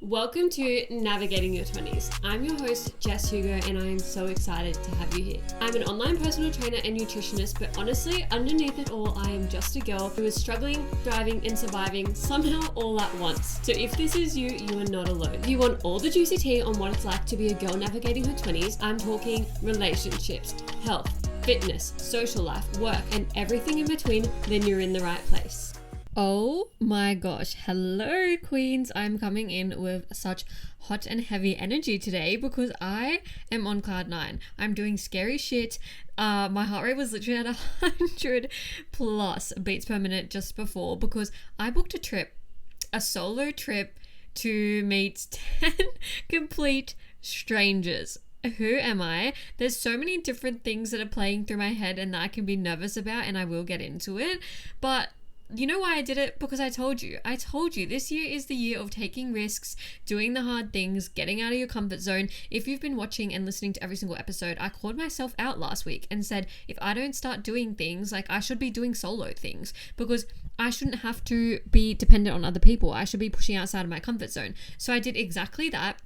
Welcome to Navigating Your 20s. I'm your host, Jess Hugo, and I am so excited to have you here. I'm an online personal trainer and nutritionist, but honestly, underneath it all, I am just a girl who is struggling, thriving, and surviving somehow all at once. So if this is you, you are not alone. If you want all the juicy tea on what it's like to be a girl navigating her 20s, I'm talking relationships, health, fitness, social life, work, and everything in between, then you're in the right place. Oh my gosh, hello queens. I'm coming in with such hot and heavy energy today because I am on cloud 9. I'm doing scary shit. My heart rate was literally at 100 plus beats per minute just before because I booked a solo trip to meet 10 complete strangers. Who am I? There's so many different things that are playing through my head and that I can be nervous about, and I will get into it. But you know why I did it? Because I told you this year is the year of taking risks, doing the hard things, getting out of your comfort zone. If you've been watching and listening to every single episode, I called myself out last week and said, if I don't start doing things, like I should be doing solo things because I shouldn't have to be dependent on other people. I should be pushing outside of my comfort zone. So I did exactly that.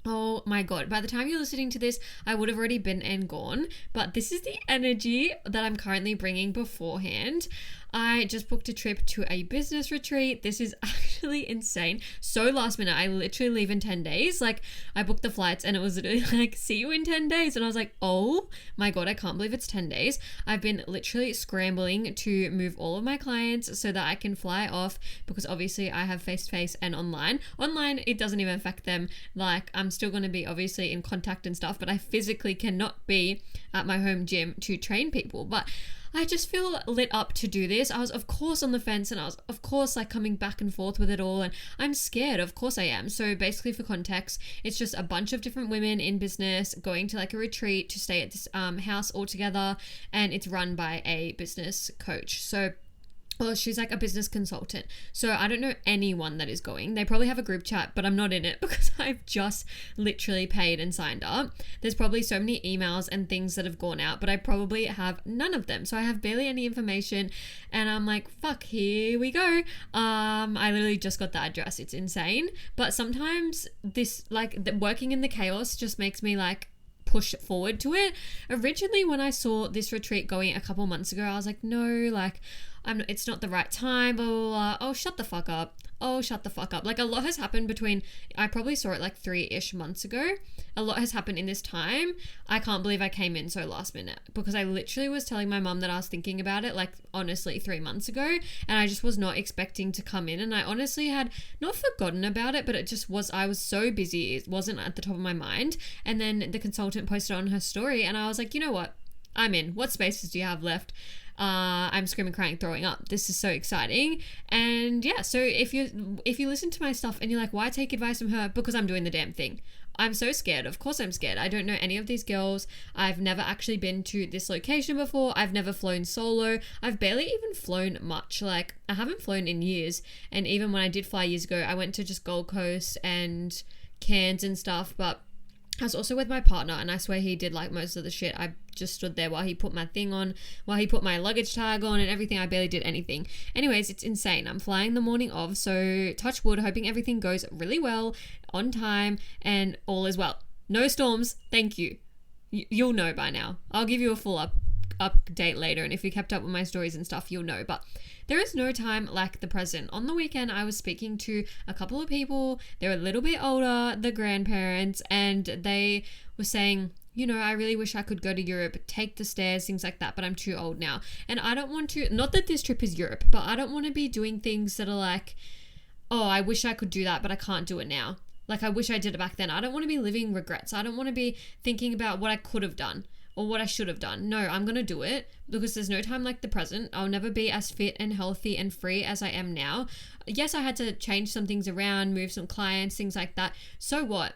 Oh my god, by the time you're listening to this, I would have already been and gone, but this is the energy that I'm currently bringing beforehand. I just booked a trip to a business retreat. This is actually insane. So last minute, I literally leave in 10 days. Like, I booked the flights and it was literally like, see you in 10 days. And I was like, oh my god, I can't believe it's 10 days. I've been literally scrambling to move all of my clients so that I can fly off because obviously I have face-to-face and online. Online, it doesn't even affect them. Like, I'm still going to be obviously in contact and stuff, but I physically cannot be at my home gym to train people. But I just feel lit up to do this. I was of course on the fence and I was of course like coming back and forth with it all, and I'm scared, of course I am. So basically, for context, it's just a bunch of different women in business going to like a retreat to stay at this house all together, and it's run by a business coach. Well, she's like a business consultant. So I don't know anyone that is going. They probably have a group chat, but I'm not in it because I've just literally paid and signed up. There's probably so many emails and things that have gone out, but I probably have none of them. So I have barely any information and I'm like, fuck, here we go. I literally just got the address. It's insane. But sometimes this, like, working in the chaos just makes me like push forward to it. Originally, when I saw this retreat going a couple months ago, I was like, no, like, it's not the right time, blah, blah, blah. Oh, shut the fuck up. Like, a lot has happened between, I probably saw it like 3-ish months ago. A lot has happened in this time. I can't believe I came in so last minute because I literally was telling my mum that I was thinking about it, like, honestly 3 months ago, and I just was not expecting to come in, and I honestly had not forgotten about it, but it just was, I was so busy, it wasn't at the top of my mind. And then the consultant posted on her story and I was like, you know what? I'm in. What spaces do you have left? I'm screaming, crying, throwing up. This is so exciting. And yeah, so if you listen to my stuff and you're like, why take advice from her? Because I'm doing the damn thing. I'm so scared. Of course I'm scared. I don't know any of these girls. I've never actually been to this location before. I've never flown solo. I've barely even flown much. Like, I haven't flown in years. And even when I did fly years ago, I went to just Gold Coast and Cairns and stuff, but I was also with my partner, and I swear he did like most of the shit. I just stood there while he put my thing on, while he put my luggage tag on and everything. I barely did anything. Anyways, it's insane. I'm flying the morning of, so touch wood, hoping everything goes really well, on time, and all is well. No storms, thank you. You'll know by now. I'll give you a full update later, and if you kept up with my stories and stuff, you'll know. But there is no time like the present. On the weekend, I was speaking to a couple of people. They're a little bit older, the grandparents, and they were saying, you know, I really wish I could go to Europe, take the stairs, things like that, but I'm too old now. And I don't want to, not that this trip is Europe, but I don't want to be doing things that are like, oh, I wish I could do that, but I can't do it now. Like, I wish I did it back then. I don't want to be living regrets. I don't want to be thinking about what I could have done or what I should have done. No, I'm going to do it because there's no time like the present. I'll never be as fit and healthy and free as I am now. Yes, I had to change some things around, move some clients, things like that. So what?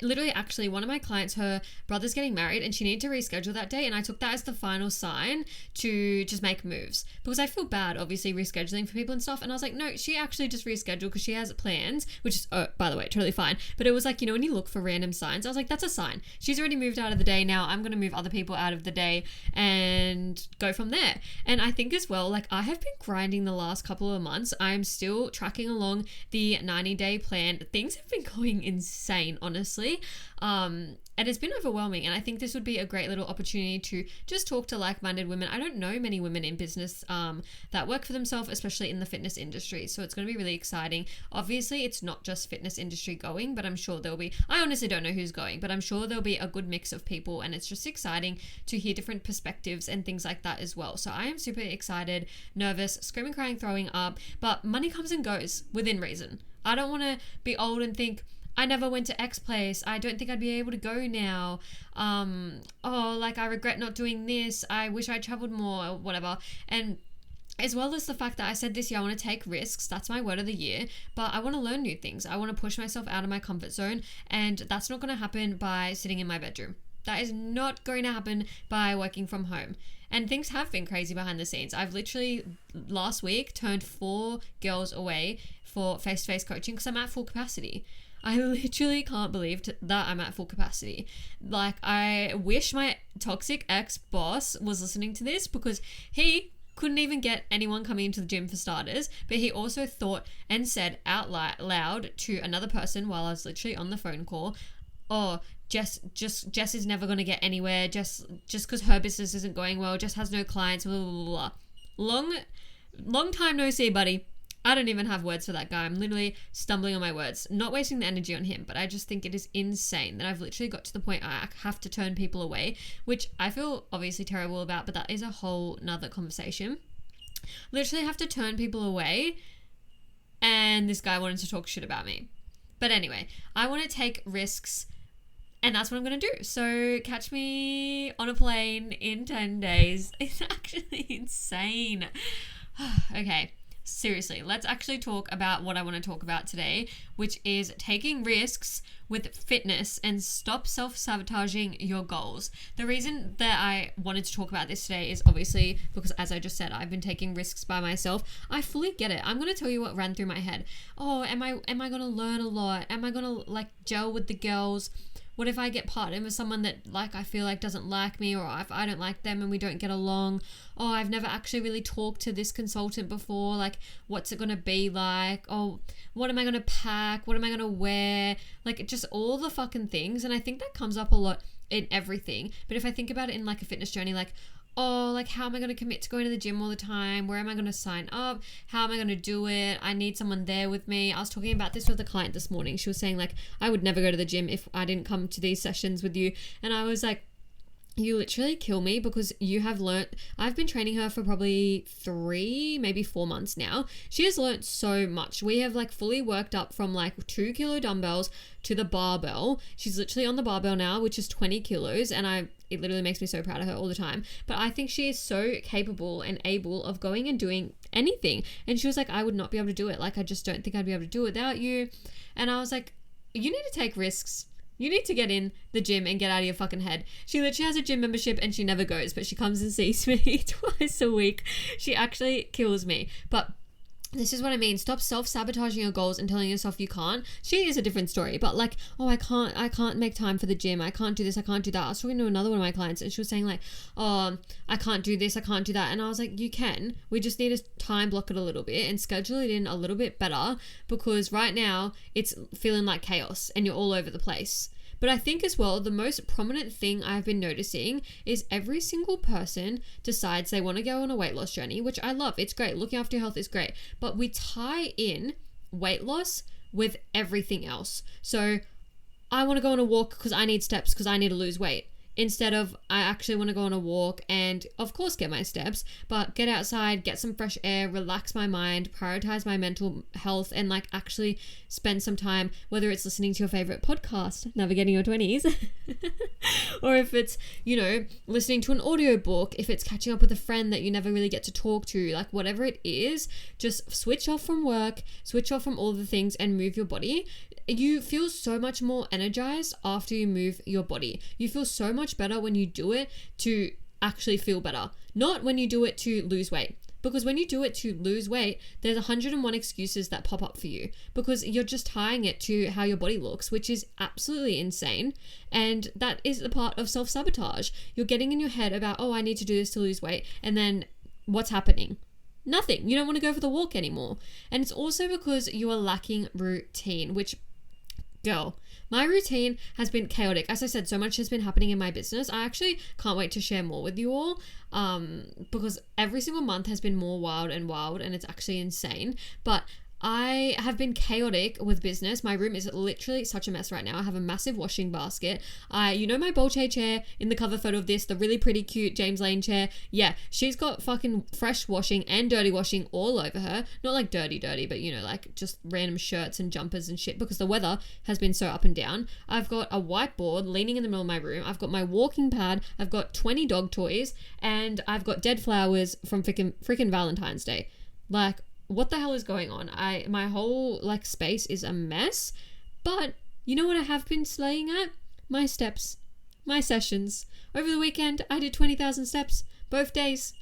literally, actually, one of my clients, her brother's getting married and she needed to reschedule that day, and I took that as the final sign to just make moves, because I feel bad obviously rescheduling for people and stuff. And I was like, no, she actually just rescheduled because she has plans, which is, by the way, totally fine. But it was like, when you look for random signs, I was like, that's a sign. She's already moved out of the day. Now I'm going to move other people out of the day and go from there. And I think as well, like, I have been grinding the last couple of months. I'm still tracking along the 90-day plan. Things have been going insane, honestly. And it's been overwhelming, and I think this would be a great little opportunity to just talk to like-minded women. I don't know many women in business that work for themselves, especially in the fitness industry, so it's going to be really exciting. Obviously, it's not just fitness industry going, but I'm sure there'll be, I honestly don't know who's going, but I'm sure there'll be a good mix of people, and it's just exciting to hear different perspectives and things like that as well. So I am super excited, nervous, screaming, crying, throwing up, but money comes and goes within reason. I don't want to be old and think, I never went to X place, I don't think I'd be able to go now, like, I regret not doing this, I wish I traveled more, or whatever. And as well as the fact that I said this year I want to take risks, that's my word of the year, but I want to learn new things. I want to push myself out of my comfort zone, and that's not going to happen by sitting in my bedroom. That is not going to happen by working from home. And things have been crazy behind the scenes. I've literally last week turned 4 girls away for face-to-face coaching because I'm at full capacity. I literally can't believe that I'm at full capacity. Like, I wish my toxic ex-boss was listening to this, because he couldn't even get anyone coming into the gym for starters, but he also thought and said out loud to another person while I was literally on the phone call, oh, Jess is never going to get anywhere, just because her business isn't going well, Jess has no clients, blah, blah, blah, blah. Long time no see, buddy. I don't even have words for that guy. I'm literally stumbling on my words. Not wasting the energy on him, but I just think it is insane that I've literally got to the point I have to turn people away, which I feel obviously terrible about, but that is a whole nother conversation. Literally have to turn people away, and this guy wanted to talk shit about me. But anyway, I want to take risks, and that's what I'm going to do. So catch me on a plane in 10 days. It's actually insane. Okay. Seriously, let's actually talk about what I want to talk about today, which is taking risks with fitness and stop self-sabotaging your goals. The reason that I wanted to talk about this today is obviously because, as I just said, I've been taking risks by myself. I fully get it. I'm going to tell you what ran through my head. Oh, am I going to learn a lot? Am I going to like gel with the girls? What if I get partnered with someone that like I feel like doesn't like me, or if I don't like them and we don't get along? Oh, I've never actually really talked to this consultant before. Like, what's it going to be like? Oh, what am I going to pack? What am I going to wear? Like, just all the fucking things. And I think that comes up a lot in everything. But if I think about it in like a fitness journey, like, oh, like, how am I going to commit to going to the gym all the time? Where am I going to sign up? How am I going to do it? I need someone there with me. I was talking about this with a client this morning. She was saying, like, I would never go to the gym if I didn't come to these sessions with you. And I was like, you literally kill me, because you have learnt. I've been training her for probably 3, maybe 4 months now. She has learnt so much. We have like fully worked up from like 2 kilo dumbbells to the barbell. She's literally on the barbell now, which is 20 kilos. And it literally makes me so proud of her all the time. But I think she is so capable and able of going and doing anything. And she was like, I would not be able to do it. Like, I just don't think I'd be able to do it without you. And I was like, you need to take risks. You need to get in the gym and get out of your fucking head. She literally has a gym membership and she never goes, but she comes and sees me twice a week. She actually kills me. But this is what I mean. Stop self-sabotaging your goals and telling yourself you can't. She is a different story, but like, oh, I can't make time for the gym. I can't do this. I can't do that. I was talking to another one of my clients and she was saying like, oh, I can't do this. I can't do that. And I was like, you can. We just need to time block it a little bit and schedule it in a little bit better, because right now it's feeling like chaos and you're all over the place. But I think as well, the most prominent thing I've been noticing is every single person decides they want to go on a weight loss journey, which I love. It's great. Looking after your health is great. But we tie in weight loss with everything else. So I want to go on a walk because I need steps, because I need to lose weight. Instead of, I actually want to go on a walk and of course get my steps, but get outside, get some fresh air, relax my mind, prioritize my mental health, and like actually spend some time, whether it's listening to your favorite podcast, Navigating Your 20s, or if it's, listening to an audiobook, if it's catching up with a friend that you never really get to talk to, like whatever it is, just switch off from work, switch off from all the things and move your body. You feel so much more energized after you move your body. You feel so much better when you do it to actually feel better, not when you do it to lose weight. Because when you do it to lose weight, there's 101 excuses that pop up for you because you're just tying it to how your body looks, which is absolutely insane. And that is the part of self-sabotage. You're getting in your head about, oh, I need to do this to lose weight. And then what's happening? Nothing. You don't want to go for the walk anymore. And it's also because you are lacking routine, which, girl, my routine has been chaotic. As I said, so much has been happening in my business. I actually can't wait to share more with you all because every single month has been more wild and it's actually insane. But I have been chaotic with business. My room is literally such a mess right now. I have a massive washing basket. My Bolche chair in the cover photo of this, the really pretty cute James Lane chair. Yeah, she's got fucking fresh washing and dirty washing all over her. Not like dirty, but like just random shirts and jumpers and shit because the weather has been so up and down. I've got a whiteboard leaning in the middle of my room. I've got my walking pad. I've got 20 dog toys and I've got dead flowers from freaking Valentine's Day. Like, what the hell is going on? My whole space is a mess, but you know what I have been slaying at? My steps, my sessions. Over the weekend, I did 20,000 steps both days.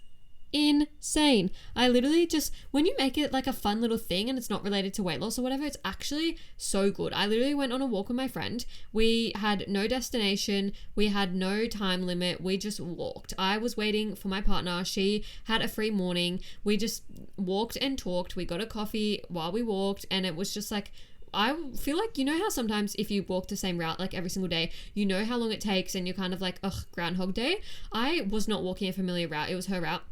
Insane. I literally just, when you make it like a fun little thing and it's not related to weight loss or whatever, it's actually so good. I literally went on a walk with my friend. We had no destination. We had no time limit. We just walked. I was waiting for my partner. She had a free morning. We just walked and talked. We got a coffee while we walked and it was just like, I feel like, how sometimes if you walk the same route like every single day, you know how long it takes and you're kind of like, ugh, Groundhog Day. I was not walking a familiar route. It was her route.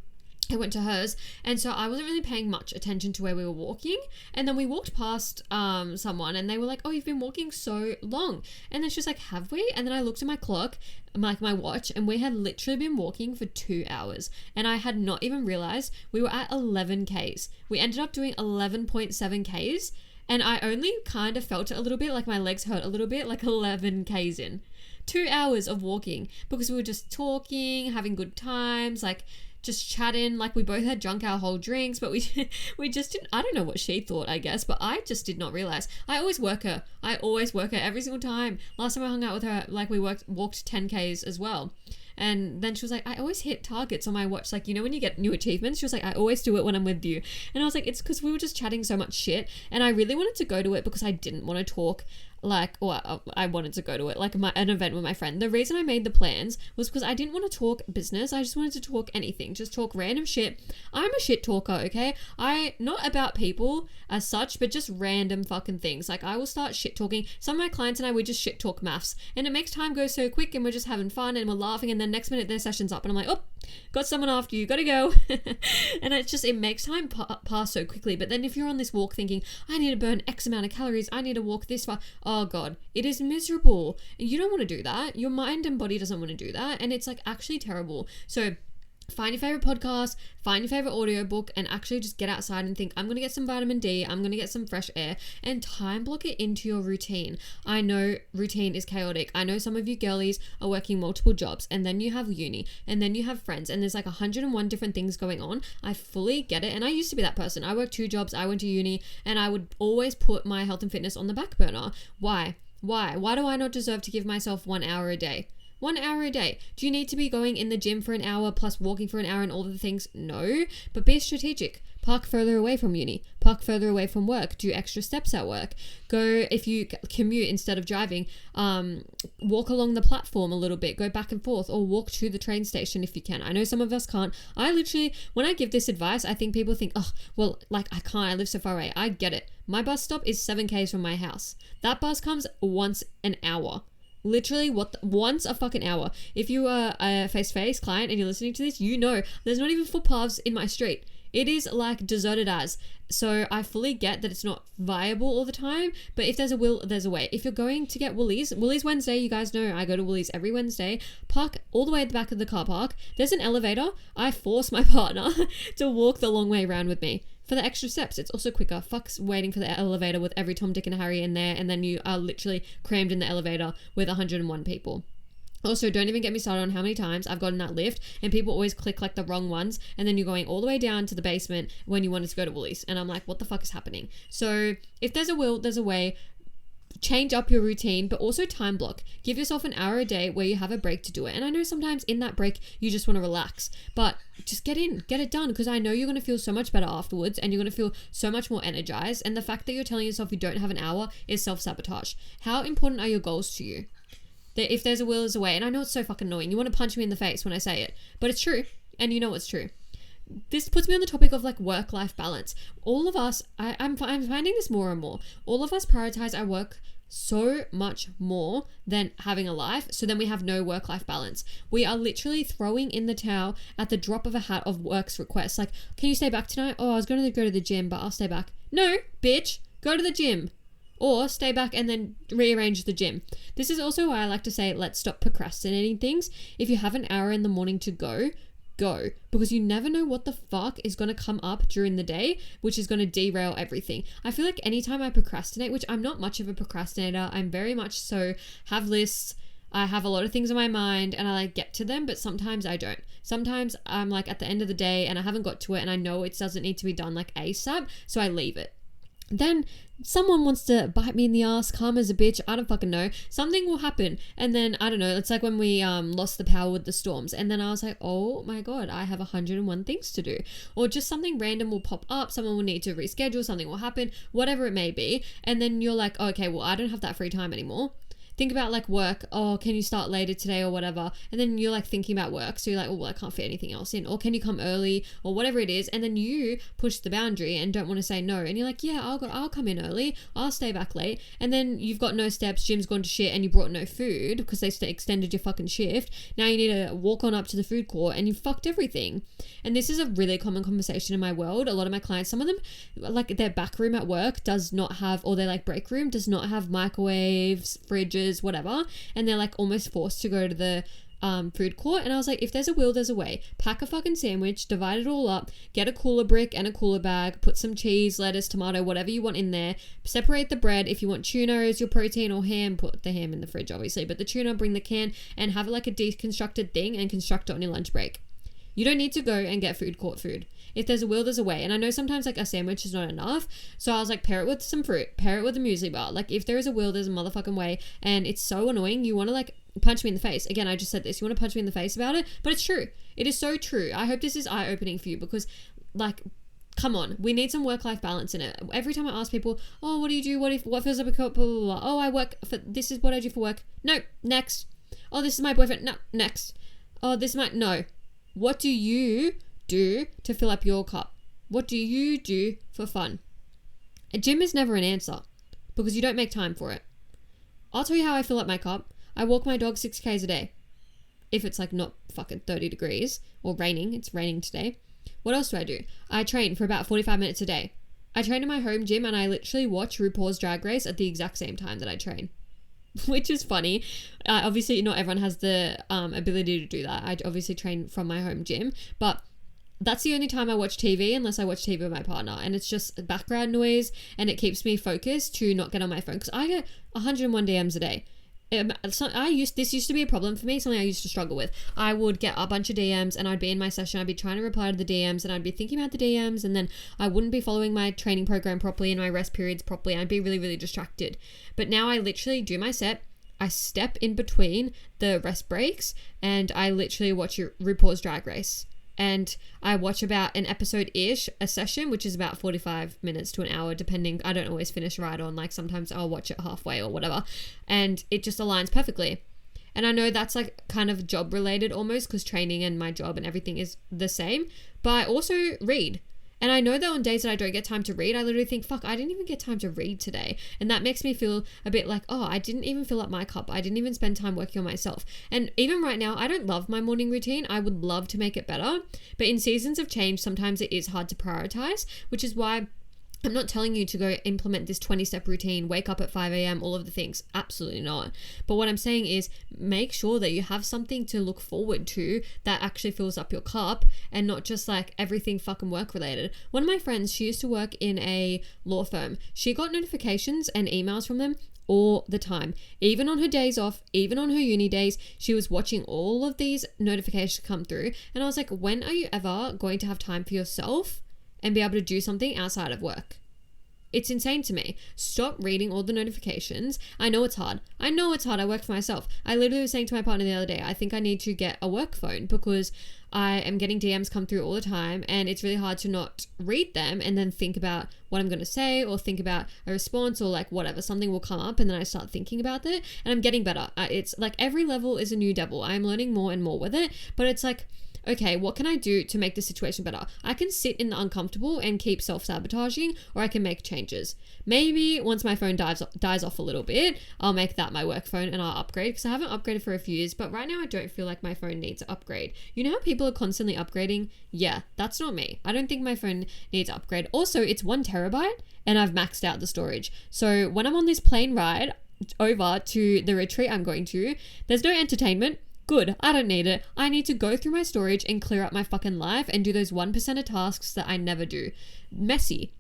I went to hers and so I wasn't really paying much attention to where we were walking, and then we walked past someone and they were like, oh, you've been walking so long, and then she was like, have we? And then I looked at my clock, like my watch, and we had literally been walking for 2 hours and I had not even realized we were at 11 Ks. We ended up doing 11.7 Ks and I only kind of felt it a little bit, like my legs hurt a little bit, like 11 Ks in. 2 hours of walking because we were just talking, having good times, like just chatting, like we both had drunk our whole drinks, but we just didn't, I don't know what she thought, I guess, but I just did not realize. I always work her every single time. Last time I hung out with her, like we walked 10 Ks as well. And then she was like, I always hit targets on my watch. Like, when you get new achievements, she was like, I always do it when I'm with you. And I was like, it's because we were just chatting so much shit. And I really wanted to go to it because I didn't want to talk I wanted to go to it, like an event with my friend. The reason I made the plans was because I didn't want to talk business. I just wanted to talk anything, just talk random shit. I'm a shit talker, okay? Not about people as such, but just random fucking things. Like I will start shit talking. Some of my clients and I, we just shit talk maths and it makes time go so quick and we're just having fun and we're laughing and then next minute their session's up and I'm like, oh, got someone after you, gotta go. And it makes time pass so quickly. But then if you're on this walk thinking, I need to burn X amount of calories, I need to walk this far, oh god, it is miserable. You don't want to do that. Your mind and body doesn't want to do that, and it's like actually terrible. So find your favorite podcast, find your favorite audiobook, and actually just get outside and think, I'm going to get some vitamin D, I'm going to get some fresh air, and time block it into your routine. I know routine is chaotic. I know some of you girlies are working multiple jobs, and then you have uni, and then you have friends, and there's like 101 different things going on. I fully get it, and I used to be that person. I worked 2 jobs, I went to uni, and I would always put my health and fitness on the back burner. Why do I not deserve to give myself 1 hour a day? 1 hour a day. Do you need to be going in the gym for an hour plus walking for an hour and all of the things? No, but be strategic. Park further away from uni. Park further away from work. Do extra steps at work. Go, if you commute instead of driving, walk along the platform a little bit. Go back and forth or walk to the train station if you can. I know some of us can't. I literally, when I give this advice, I think people think, oh, well, like I can't, I live so far away. I get it. My bus stop is 7 Ks from my house. That bus comes once an hour. Literally once a fucking hour. If you are a face-to-face client and you're listening to this, you know there's not even footpaths in my street. It is like deserted as. So I fully get that it's not viable all the time, but if there's a will, there's a way. If you're going to get Woolies Wednesday, you guys know I go to Woolies every Wednesday, park all the way at the back of the car park. There's an elevator. I force my partner to walk the long way around with me. For the extra steps, it's also quicker. Fuck's waiting for the elevator with every Tom, Dick and Harry in there, and then you are literally crammed in the elevator with 101 people. Also, don't even get me started on how many times I've gotten that lift and people always click like the wrong ones, and then you're going all the way down to the basement when you wanted to go to Woolies. And I'm like, what the fuck is happening? So if there's a will, there's a way. Change up your routine, but also time block. Give yourself an hour a day where you have a break to do it. And I know sometimes in that break, you just want to relax, but just get it done, because I know you're going to feel so much better afterwards and you're going to feel so much more energized. And the fact that you're telling yourself you don't have an hour is self-sabotage. How important are your goals to you? That if there's a will, there's a way. And I know it's so fucking annoying. You want to punch me in the face when I say it, but it's true. And you know it's true. This puts me on the topic of like work-life balance. All of us, I'm finding this more and more. All of us prioritize our work so much more than having a life. So then we have no work-life balance. We are literally throwing in the towel at the drop of a hat of work's requests. Like, can you stay back tonight? Oh, I was going to go to the gym, but I'll stay back. No, bitch, go to the gym. Or stay back and then rearrange the gym. This is also why I like to say, let's stop procrastinating things. If you have an hour in the morning to go, because you never know what the fuck is going to come up during the day, which is going to derail everything. I feel like anytime I procrastinate, which I'm not much of a procrastinator, I'm very much so have lists, I have a lot of things in my mind and I like get to them, but sometimes I don't. Sometimes I'm like at the end of the day and I haven't got to it and I know it doesn't need to be done like ASAP, so I leave it. Then someone wants to bite me in the ass, karma's a bitch, I don't fucking know. Something will happen. And then, I don't know, it's like when we lost the power with the storms. And then I was like, oh my God, I have 101 things to do. Or just something random will pop up, someone will need to reschedule, something will happen, whatever it may be. And then you're like, oh, okay, well, I don't have that free time anymore. Think about like work. Oh, can you start later today or whatever? And then you're like thinking about work. So you're like, oh, well, I can't fit anything else in. Or can you come early or whatever it is? And then you push the boundary and don't want to say no. And you're like, yeah, I'll come in early. I'll stay back late. And then you've got no steps. Gym's gone to shit and you brought no food because they extended your fucking shift. Now you need to walk on up to the food court and you fucked everything. And this is a really common conversation in my world. A lot of my clients, some of them, like their back room at work does not have, or their like break room does not have microwaves, fridges, whatever, and they're like almost forced to go to the food court. And I was like, if there's a will, there's a way. Pack a fucking sandwich, divide it all up, get a cooler brick and a cooler bag, put some cheese, lettuce, tomato, whatever you want in there, separate the bread. If you want tuna as your protein or ham, put the ham in the fridge obviously, but the tuna, bring the can, and have it like a deconstructed thing and construct it on your lunch break. You don't need to go and get food court food. If there's a will, there's a way. And I know sometimes like a sandwich is not enough. So I was like, pair it with some fruit, pair it with a muesli bar. Like if there is a will, there's a motherfucking way. And it's so annoying. You want to like punch me in the face. Again, I just said this. You want to punch me in the face about it, but it's true. It is so true. I hope this is eye-opening for you because like, come on, we need some work-life balance in it. Every time I ask people, oh, what do you do? What fills up a cup? Blah, blah, blah. Oh, I work for, this is what I do for work. No, next. Oh, this is my boyfriend. No, next. Oh, this is my, no. What do you do to fill up your cup? What do you do for fun? A gym is never an answer because you don't make time for it. I'll tell you how I fill up my cup. I walk my dog 6Ks a day. If it's like not fucking 30 degrees or raining, it's raining today. What else do I do? I train for about 45 minutes a day. I train in my home gym and I literally watch RuPaul's Drag Race at the exact same time that I train. Which is funny. Obviously not everyone has the ability to do that. I obviously train from my home gym, but that's the only time I watch TV unless I watch TV with my partner, and it's just background noise and it keeps me focused to not get on my phone because I get 101 DMs a day. This used to be a problem for me, something I used to struggle with. I would get a bunch of DMs and I'd be in my session, I'd be trying to reply to the DMs and I'd be thinking about the DMs, and then I wouldn't be following my training program properly and my rest periods properly. I'd be really, really distracted. But now I literally do my set, I step in between the rest breaks, and I literally watch RuPaul's Drag Race. And I watch about an episode-ish a session, which is about 45 minutes to an hour, depending. I don't always finish right on, like sometimes I'll watch it halfway or whatever. And it just aligns perfectly. And I know that's like kind of job related almost because training and my job and everything is the same. But I also read. And I know that on days that I don't get time to read, I literally think, fuck, I didn't even get time to read today. And that makes me feel a bit like, oh, I didn't even fill up my cup. I didn't even spend time working on myself. And even right now, I don't love my morning routine. I would love to make it better. But in seasons of change, sometimes it is hard to prioritize, which is why I'm not telling you to go implement this 20-step routine, wake up at 5 a.m., all of the things. Absolutely not. But what I'm saying is make sure that you have something to look forward to that actually fills up your cup and not just like everything fucking work related. One of my friends, she used to work in a law firm. She got notifications and emails from them all the time. Even on her days off, even on her uni days, she was watching all of these notifications come through. And I was like, when are you ever going to have time for yourself and be able to do something outside of work? It's insane to me. Stop reading all the notifications. I know it's hard. I work for myself. I literally was saying to my partner the other day, I think I need to get a work phone because I am getting DMs come through all the time and it's really hard to not read them and then think about what I'm going to say or think about a response or like whatever. Something will come up and then I start thinking about it and I'm getting better. It's like every level is a new devil. I'm learning more and more with it, but it's like, okay, what can I do to make the situation better? I can sit in the uncomfortable and keep self-sabotaging, or I can make changes. Maybe once my phone dies off a little bit, I'll make that my work phone and I'll upgrade, because I haven't upgraded for a few years, but right now I don't feel like my phone needs to upgrade. You know how people are constantly upgrading? Yeah, that's not me. I don't think my phone needs to upgrade. Also, it's 1 terabyte and I've maxed out the storage. So when I'm on this plane ride over to the retreat I'm going to, there's no entertainment. Good, I don't need it. I need to go through my storage and clear up my fucking life and do those 1% of tasks that I never do. Messy.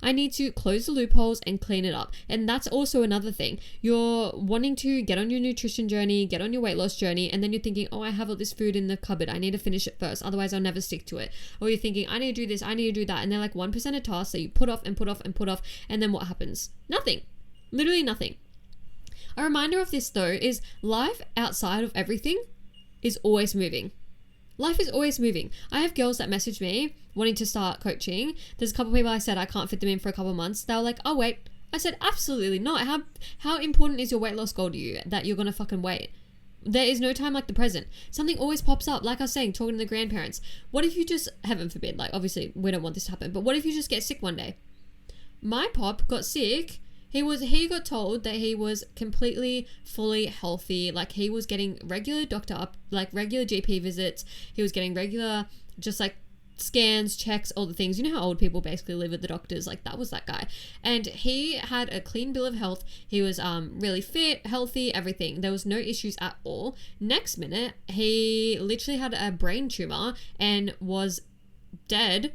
I need to close the loopholes and clean it up. And that's also another thing. You're wanting to get on your nutrition journey, get on your weight loss journey, and then you're thinking, oh, I have all this food in the cupboard. I need to finish it first. Otherwise, I'll never stick to it. Or you're thinking, I need to do this, I need to do that. And they're like 1% of tasks that you put off and put off and put off. And then what happens? Nothing. Literally nothing. A reminder of this though is life outside of everything is always moving. Life is always moving. I have girls that message me wanting to start coaching. There's a couple of people I said I can't fit them in for a couple of months. They were like, oh wait. I said, absolutely not. How important is your weight loss goal to you that you're going to fucking wait? There is no time like the present. Something always pops up. Like I was saying, talking to the grandparents. What if you just, heaven forbid, like obviously we don't want this to happen, but what if you just get sick one day? My pop got sick. He got told that he was completely, fully healthy. Like he was getting regular regular GP visits. He was getting regular, just like scans, checks, all the things. You know how old people basically live with the doctors? Like that was that guy. And he had a clean bill of health. He was really fit, healthy, everything. There was no issues at all. Next minute, he literally had a brain tumor and was dead.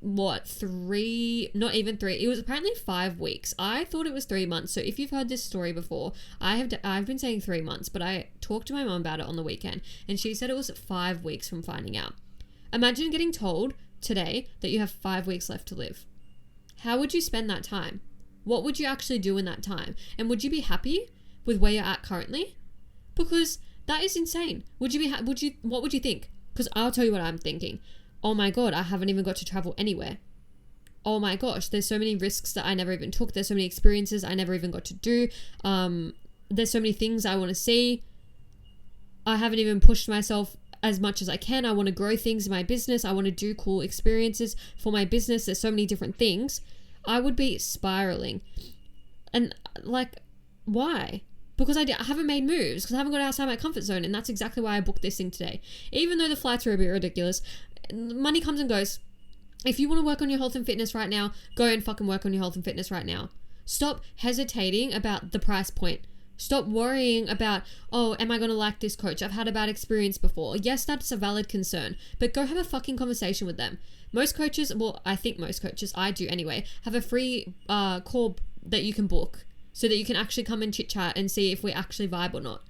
Not even 3, it was apparently 5 weeks. I thought it was 3 months. So if you've heard this story before, I've been saying 3 months, but I talked to my mom about it on the weekend and she said it was 5 weeks from finding out. Imagine getting told today that you have 5 weeks left to live. How would you spend that time? What would you actually do in that time? And would you be happy with where you're at currently? Because that is insane. What would you think? Because I'll tell you what I'm thinking. Oh my God, I haven't even got to travel anywhere. Oh my gosh, there's so many risks that I never even took. There's so many experiences I never even got to do. There's so many things I want to see. I haven't even pushed myself as much as I can. I want to grow things in my business. I want to do cool experiences for my business. There's so many different things. I would be spiraling. And like, why? Because I haven't made moves, because I haven't got outside my comfort zone. And that's exactly why I booked this thing today. Even though the flights are a bit ridiculous, money comes and goes. If you want to work on your health and fitness right now, go and fucking work on your health and fitness right now. Stop hesitating about the price point. Stop worrying about, oh, am I going to like this coach? I've had a bad experience before. Yes, that's a valid concern, but go have a fucking conversation with them. Most coaches, well, I think most coaches, I do anyway, have a free call that you can book so that you can actually come and chit chat and see if we actually vibe or not.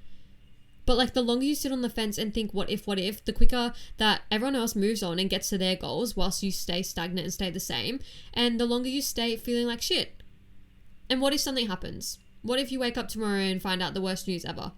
But like the longer you sit on the fence and think what if, the quicker that everyone else moves on and gets to their goals whilst you stay stagnant and stay the same. And the longer you stay feeling like shit. And what if something happens? What if you wake up tomorrow and find out the worst news ever?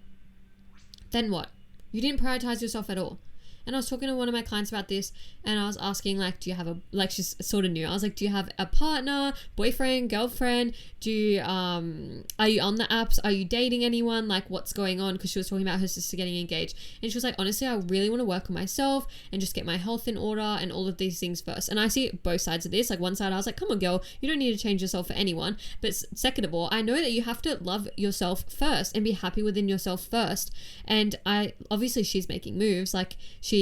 Then what? You didn't prioritize yourself at all. And I was talking to one of my clients about this and I was asking like, do you have a, like she's sort of new. I was like, do you have a partner, boyfriend, girlfriend? Are you on the apps? Are you dating anyone? Like what's going on? Because she was talking about her sister getting engaged. And she was like, honestly, I really want to work on myself and just get my health in order and all of these things first. And I see both sides of this. Like one side I was like, come on girl, you don't need to change yourself for anyone. But second of all, I know that you have to love yourself first and be happy within yourself first. And obviously she's making moves. Like she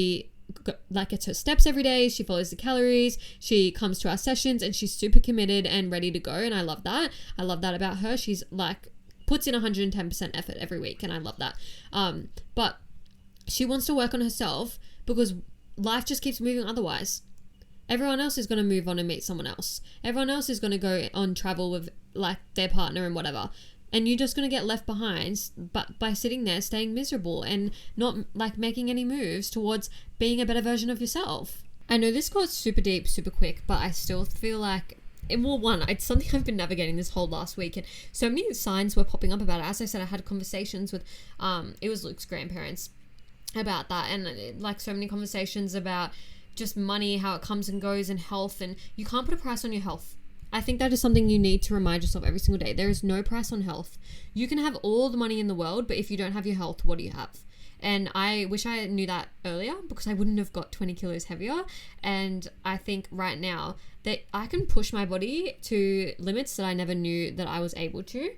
gets her steps every day. She follows the calories. She comes to our sessions and she's super committed and ready to go. And I love that. I love that about her. She's like puts in 110% effort every week, and I love that. But she wants to work on herself because life just keeps moving otherwise. Everyone else is going to move on and meet someone else. Everyone else is going to go on travel with like their partner and whatever. And you're just going to get left behind but by sitting there staying miserable and not like making any moves towards being a better version of yourself. I know this got super deep, super quick, but I still feel like it's something I've been navigating this whole last week, and so many signs were popping up about it. As I said, I had conversations with, it was Luke's grandparents about that, and like so many conversations about just money, how it comes and goes, and health, and you can't put a price on your health. I think that is something you need to remind yourself every single day. There is no price on health. You can have all the money in the world, but if you don't have your health, what do you have? And I wish I knew that earlier, because I wouldn't have got 20 kilos heavier. And I think right now that I can push my body to limits that I never knew that I was able to.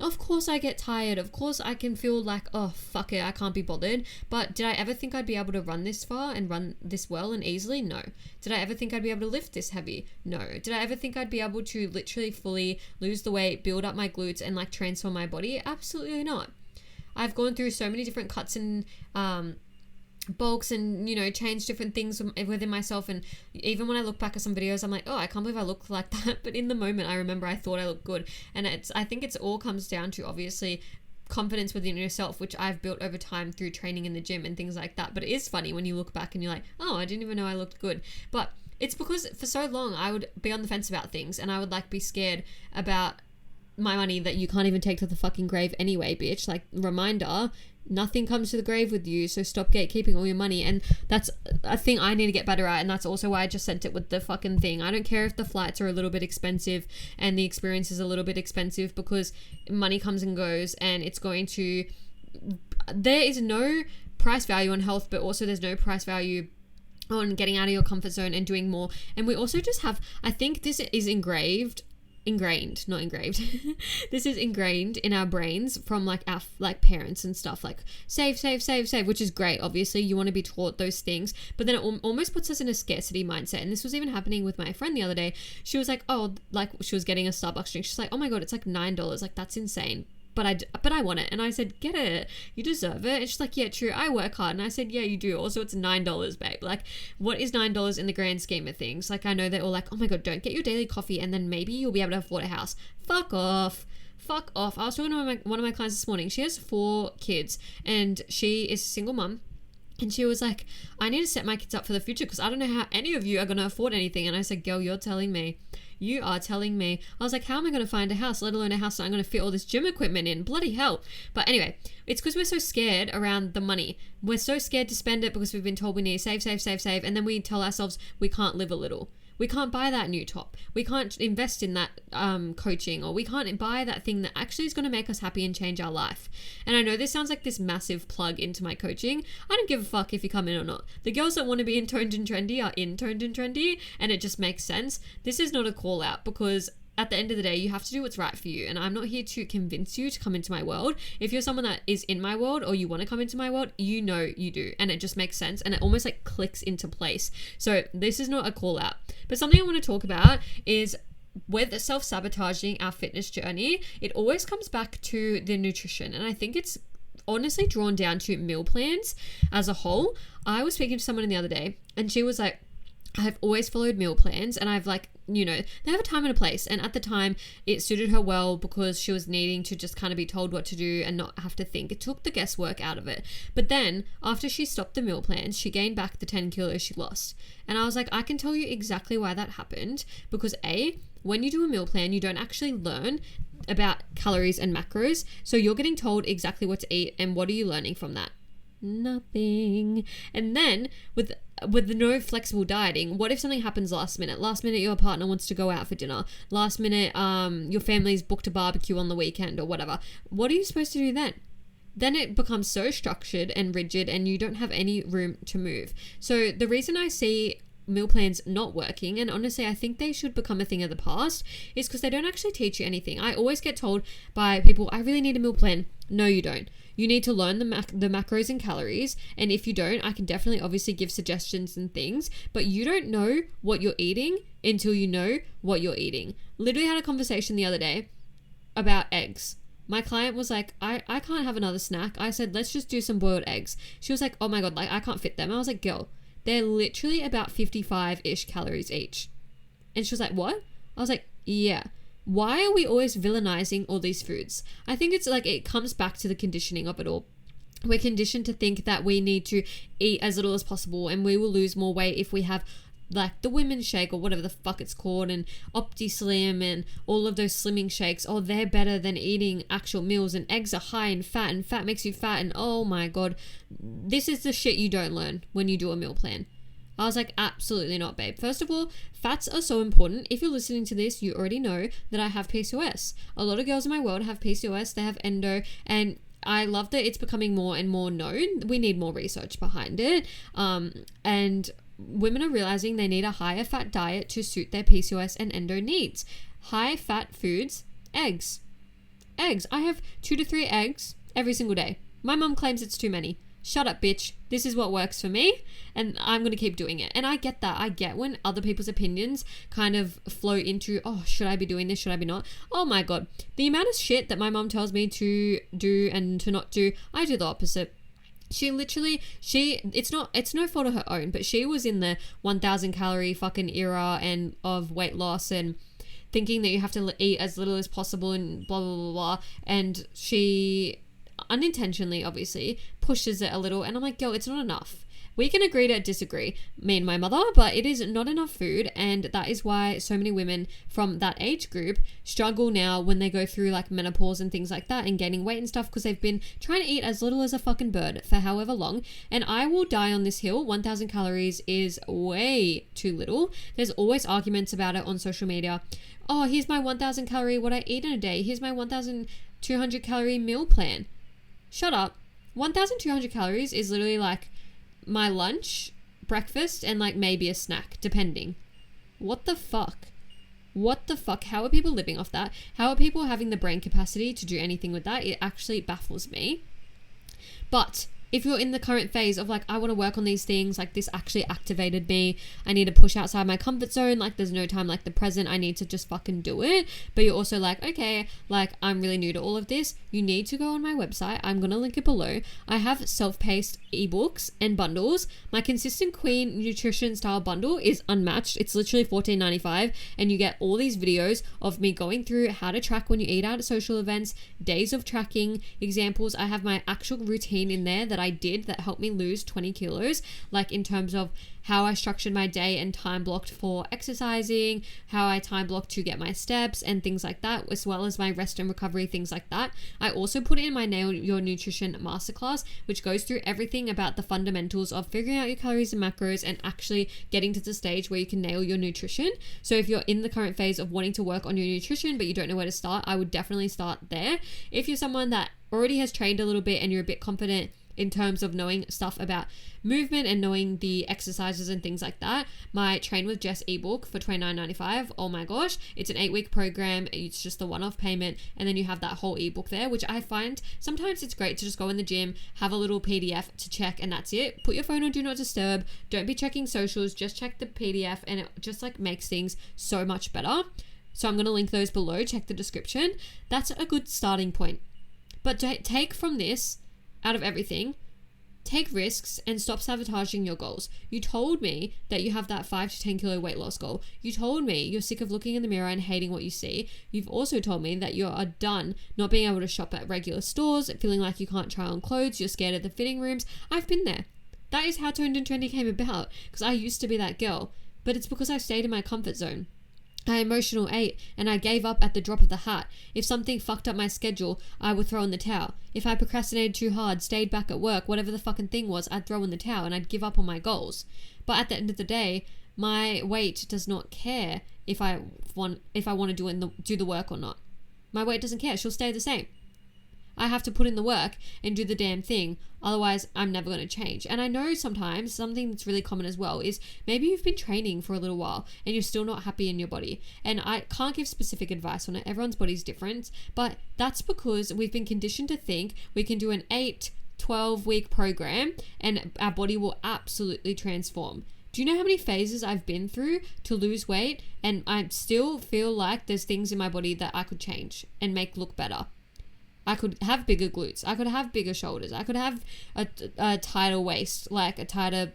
Of course I get tired. Of course I can feel like, oh, fuck it, I can't be bothered. But did I ever think I'd be able to run this far and run this well and easily? No. Did I ever think I'd be able to lift this heavy? No. Did I ever think I'd be able to literally fully lose the weight, build up my glutes, and like transform my body? Absolutely not. I've gone through so many different cuts and bulks and, you know, changed different things within myself. And even when I look back at some videos, I'm like, oh, I can't believe I look like that. But in the moment, I remember I thought I looked good. And I think it's all comes down to obviously confidence within yourself, which I've built over time through training in the gym and things like that. But it is funny when you look back and you're like, oh, I didn't even know I looked good. But it's because for so long I would be on the fence about things, and I would like be scared about my money that you can't even take to the fucking grave anyway, bitch. Like, reminder, nothing comes to the grave with you, so stop gatekeeping all your money. And that's a thing I need to get better at, and that's also why I just sent it with the fucking thing. I don't care if the flights are a little bit expensive and the experience is a little bit expensive, because money comes and goes, and it's going to, there is no price value on health, but also there's no price value on getting out of your comfort zone and doing more. And we also just have, I think this is not engraved. This is ingrained in our brains from like our like parents and stuff, like save, which is great. Obviously you want to be taught those things, but then it almost puts us in a scarcity mindset. And this was even happening with my friend the other day. She was like, oh, like she was getting a Starbucks drink. She's like, oh my God, it's like $9. Like, that's insane. But I want it. And I said, get it. You deserve it. And she's like, yeah, true. I work hard. And I said, yeah, you do. Also, it's $9, babe. Like, what is $9 in the grand scheme of things? Like, I know they're all like, oh my God, don't get your daily coffee and then maybe you'll be able to afford a house. Fuck off. I was talking to one of my clients this morning. She has 4 kids and she is a single mum. And she was like, I need to set my kids up for the future because I don't know how any of you are going to afford anything. And I said, girl, you're telling me. You are telling me. I was like, how am I going to find a house, let alone a house that I'm going to fit all this gym equipment in? Bloody hell. But anyway, it's because we're so scared around the money. We're so scared to spend it because we've been told we need to save. And then we tell ourselves we can't live a little. We can't buy that new top. We can't invest in that coaching, or we can't buy that thing that actually is going to make us happy and change our life. And I know this sounds like this massive plug into my coaching. I don't give a fuck if you come in or not. The girls that want to be in Toned and Trendy are in Toned and Trendy, and it just makes sense. This is not a call out, because at the end of the day, you have to do what's right for you. And I'm not here to convince you to come into my world. If you're someone that is in my world or you want to come into my world, you know you do. And it just makes sense. And it almost like clicks into place. So this is not a call out. But something I want to talk about is with self-sabotaging our fitness journey, it always comes back to the nutrition. And I think it's honestly drawn down to meal plans as a whole. I was speaking to someone the other day and she was like, I've always followed meal plans, and I've like, you know, they have a time and a place. And at the time it suited her well because she was needing to just kind of be told what to do and not have to think. It took the guesswork out of it. But then after she stopped the meal plans, she gained back the 10 kilos she lost. And I was like, I can tell you exactly why that happened, because when you do a meal plan, you don't actually learn about calories and macros. So you're getting told exactly what to eat, and what are you learning from that? Nothing. And then with the no flexible dieting, what if something happens last minute your partner wants to go out for dinner, last minute your family's booked a barbecue on the weekend or whatever? What are you supposed to do then it becomes so structured and rigid and you don't have any room to move. So the reason I see meal plans not working, and honestly I think they should become a thing of the past, is because they don't actually teach you anything. I always get told by people, I really need a meal plan. No, you don't. You need to learn the macros and calories. And if you don't, I can definitely obviously give suggestions and things, but you don't know what you're eating until you know what you're eating. Literally had a conversation the other day about eggs. My client was like, I can't have another snack. I said, let's just do some boiled eggs. She was like, oh my God, like I can't fit them. I was like, girl, they're literally about 55-ish calories each. And she was like, what? I was like, yeah. Why are we always villainizing all these foods? I think it's like, it comes back to the conditioning of it all. We're conditioned to think that we need to eat as little as possible and we will lose more weight if we have like the women's shake or whatever the fuck it's called, and OptiSlim and all of those slimming shakes. Oh, they're better than eating actual meals, and eggs are high in fat and fat makes you fat, and oh my God, this is the shit you don't learn when you do a meal plan. I was like, absolutely not, babe. First of all, fats are so important. If you're listening to this, you already know that I have PCOS. A lot of girls in my world have PCOS, they have endo, and I love that it's becoming more and more known. We need more research behind it. And women are realizing they need a higher fat diet to suit their PCOS and endo needs. High fat foods, eggs. Eggs. I have 2 to 3 eggs every single day. My mum claims it's too many. Shut up, bitch. This is what works for me, and I'm going to keep doing it. And I get that. I get when other people's opinions kind of flow into, oh, should I be doing this? Should I be not? Oh my God. The amount of shit that my mum tells me to do and to not do, I do the opposite. It's no fault of her own, but she was in the 1,000 calorie fucking era and of weight loss and thinking that you have to eat as little as possible and blah, blah, blah, blah. And she unintentionally, obviously, pushes it a little. And I'm like, girl, it's not enough. We can agree to disagree, me and my mother, but it is not enough food. And that is why so many women from that age group struggle now when they go through like menopause and things like that and gaining weight and stuff, because they've been trying to eat as little as a fucking bird for however long. And I will die on this hill. 1,000 calories is way too little. There's always arguments about it on social media. Oh, here's my 1,000 calorie what I eat in a day. Here's my 1,200 calorie meal plan. Shut up. 1,200 calories is literally like my lunch, breakfast, and like maybe a snack, depending. What the fuck? What the fuck? How are people living off that? How are people having the brain capacity to do anything with that? It actually baffles me. But if you're in the current phase of like, I want to work on these things, like this actually activated me, I need to push outside my comfort zone, like there's no time like the present, I need to just fucking do it. But you're also like, okay, like I'm really new to all of this, you need to go on my website. I'm going to link it below. I have self-paced ebooks and bundles. My Consistent Queen nutrition style bundle is unmatched. It's literally $14.95, and you get all these videos of me going through how to track when you eat out at social events, days of tracking, examples. I have my actual routine in there that I did that helped me lose 20 kilos, like in terms of how I structured my day and time blocked for exercising, how I time blocked to get my steps and things like that, as well as my rest and recovery, things like that. I also put in my Nail Your Nutrition masterclass, which goes through everything about the fundamentals of figuring out your calories and macros and actually getting to the stage where you can nail your nutrition. So if you're in the current phase of wanting to work on your nutrition but you don't know where to start, I would definitely start there. If you're someone that already has trained a little bit and you're a bit confident in terms of knowing stuff about movement and knowing the exercises and things like that, my Train with Jess ebook for $29.95, oh my gosh, it's an 8-week program. It's just the one-off payment, and then you have that whole ebook there, which I find sometimes it's great to just go in the gym, have a little PDF to check, and that's it. Put your phone on do not disturb, don't be checking socials, just check the PDF, and it just like makes things so much better. So I'm going to link those below, check the description. That's a good starting point. But take from this, out of everything, take risks and stop sabotaging your goals. You told me that you have that 5 to 10 kilo weight loss goal. You told me you're sick of looking in the mirror and hating what you see. You've also told me that you are done not being able to shop at regular stores, feeling like you can't try on clothes, you're scared of the fitting rooms. I've been there. That is how Toned and Trendy came about, because I used to be that girl, but it's because I stayed in my comfort zone. I emotional ate and I gave up at the drop of the hat. If something fucked up my schedule, I would throw in the towel. If I procrastinated too hard, stayed back at work, whatever the fucking thing was, I'd throw in the towel and I'd give up on my goals. But at the end of the day, my weight does not care if I want to do the work or not. My weight doesn't care. She'll stay the same. I have to put in the work and do the damn thing. Otherwise, I'm never going to change. And I know sometimes something that's really common as well is maybe you've been training for a little while and you're still not happy in your body. And I can't give specific advice on it. Everyone's body's different. But that's because we've been conditioned to think we can do an 8-12-week program and our body will absolutely transform. Do you know how many phases I've been through to lose weight and I still feel like there's things in my body that I could change and make look better? I could have bigger glutes. I could have bigger shoulders. I could have a tighter waist, like a tighter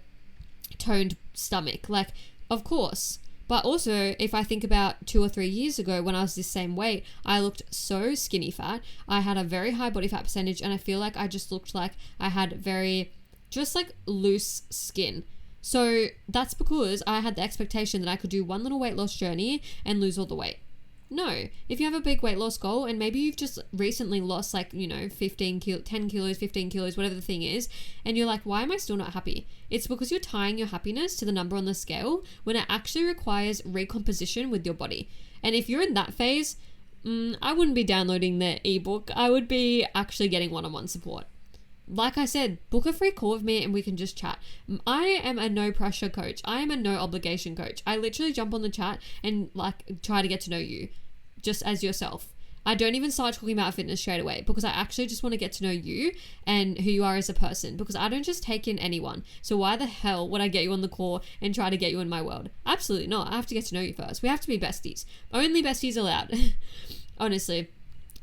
toned stomach. Like, of course. But also, if I think about 2 or 3 years ago when I was this same weight, I looked so skinny fat. I had a very high body fat percentage and I feel like I just looked like I had very, just like loose skin. So that's because I had the expectation that I could do one little weight loss journey and lose all the weight. No, if you have a big weight loss goal and maybe you've just recently lost 10 kilos, 15 kilos, whatever the thing is, and you're like, why am I still not happy? It's because you're tying your happiness to the number on the scale when it actually requires recomposition with your body. And if you're in that phase, I wouldn't be downloading the ebook. I would be actually getting one-on-one support. Like I said, book a free call with me and we can just chat. I am a no pressure coach. I am a no obligation coach. I literally jump on the chat and try to get to know you just as yourself. I don't even start talking about fitness straight away because I actually just want to get to know you and who you are as a person, because I don't just take in anyone. So why the hell would I get you on the call and try to get you in my world? Absolutely not. I have to get to know you first. We have to be besties. Only besties allowed. Honestly.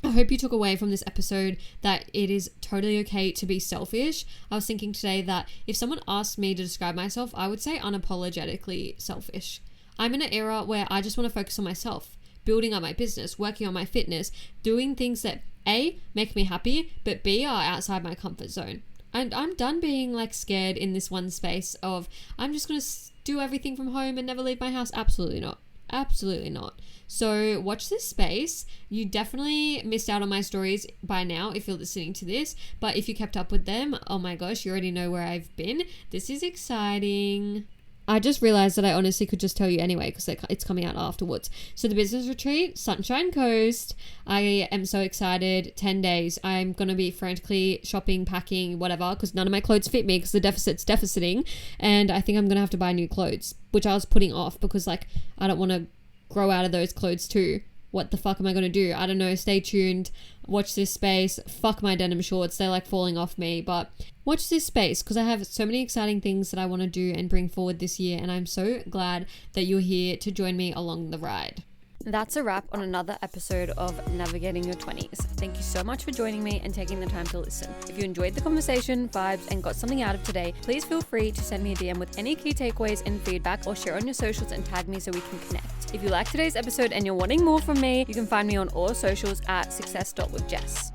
I hope you took away from this episode that it is totally okay to be selfish. I was thinking today that if someone asked me to describe myself, I would say unapologetically selfish. I'm in an era where I just want to focus on myself, building up my business, working on my fitness, doing things that A, make me happy, but B, are outside my comfort zone. And I'm done being scared in this one space of I'm just going to do everything from home and never leave my house. Absolutely not. Absolutely not. So watch this space. You definitely missed out on my stories by now if you're listening to this, but if you kept up with them, oh my gosh, you already know where I've been. This is exciting. I just realized that I honestly could just tell you anyway because it's coming out afterwards. So the business retreat, Sunshine Coast. I am so excited. 10 days. I'm going to be frantically shopping, packing, whatever, because none of my clothes fit me because the deficit's deficiting. And I think I'm going to have to buy new clothes, which I was putting off because I don't want to grow out of those clothes too. What the fuck am I going to do? I don't know. Stay tuned. Watch this space. Fuck my denim shorts. They're falling off me. But watch this space because I have so many exciting things that I want to do and bring forward this year. And I'm so glad that you're here to join me along the ride. That's a wrap on another episode of Navigating Your 20s. Thank you so much for joining me and taking the time to listen. If you enjoyed the conversation, vibes, and got something out of today, please feel free to send me a DM with any key takeaways and feedback or share on your socials and tag me so we can connect. If you liked today's episode and you're wanting more from me, you can find me on all socials at success.withjess.